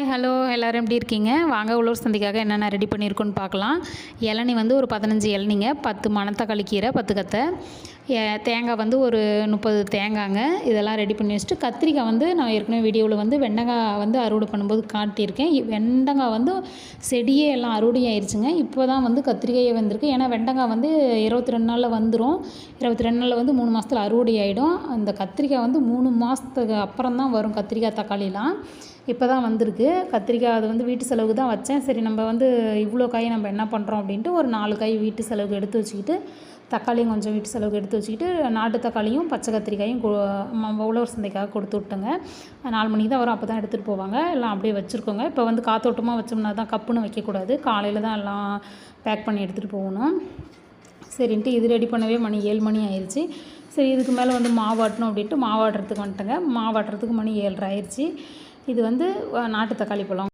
Hello எல்லோரும் எப்படி இருக்கீங்க? வாங்க உழவர் சந்தைக்காக என்னென்ன ரெடி பண்ணியிருக்கோன்னு பார்க்கலாம். இளநீ வந்து ஒரு 15 இளநீங்க, 10 மணத்தக்காளி கீரை, 10 கத்தை, தேங்காய் வந்து ஒரு 30 தேங்காய்ங்க. இதெல்லாம் ரெடி பண்ணி வச்சுட்டு, கத்திரிக்காய் வந்து நான் ஏற்கனவே வீடியோவில் வந்து வெண்டைக்காய் வந்து அறுவடை பண்ணும்போது காட்டியிருக்கேன். வெண்டைக்காய் வந்து செடியே எல்லாம் அறுவடை ஆயிடுச்சுங்க. இப்போ தான் வந்து கத்திரிக்காயே வந்திருக்கு. ஏன்னா வெண்டைக்காய் வந்து 22 நாளில் வந்துடும். 22 நாளில் வந்து 3 மாதத்தில் அறுவடை ஆகிடும். அந்த கத்திரிக்காய் வந்து 3 மாதத்துக்கு அப்புறம் தான் வரும். கத்திரிக்காய் தக்காளிலாம் இப்போ தான் வந்திருக்கு. கத்திரிக்காய் அது வந்து வீட்டு செலவுக்கு தான் வச்சேன். சரி நம்ம வந்து இவ்வளோ காய் நம்ம என்ன பண்ணுறோம் அப்படின்ட்டு ஒரு 4 காய் வீட்டு செலவுக்கு எடுத்து வச்சுக்கிட்டு, தக்காளியும் கொஞ்சம் வீட்டு செலவுக்கு எடுத்து வச்சுக்கிட்டு, நாட்டு தக்காளியும் பச்சை கத்திரிக்காயும் உழவர் சந்தைக்காக கொடுத்து விட்டேங்க. 4 மணிக்கு தான் வரும். அப்போ தான் எடுத்துகிட்டு போவாங்க. எல்லாம் அப்படியே வச்சுருக்கோங்க. இப்போ வந்து காத்தோட்டமாக வச்சோம்னா தான் கப்புன்னு வைக்கக்கூடாது. காலையில் தான் எல்லாம் பேக் பண்ணி எடுத்துகிட்டு போகணும். சரின்ட்டு இது ரெடி பண்ணவே மணி 7 மணி ஆயிடுச்சு. சரி இதுக்கு மேலே வந்து மாவாட்டணும் அப்படின்ட்டு மாவாட்டுறதுக்கு வந்துட்டேங்க. மாவாட்டுறதுக்கு மணி 7:30 ஆயிடுச்சு. இது வந்து நாட்டு தக்காளி பழம்.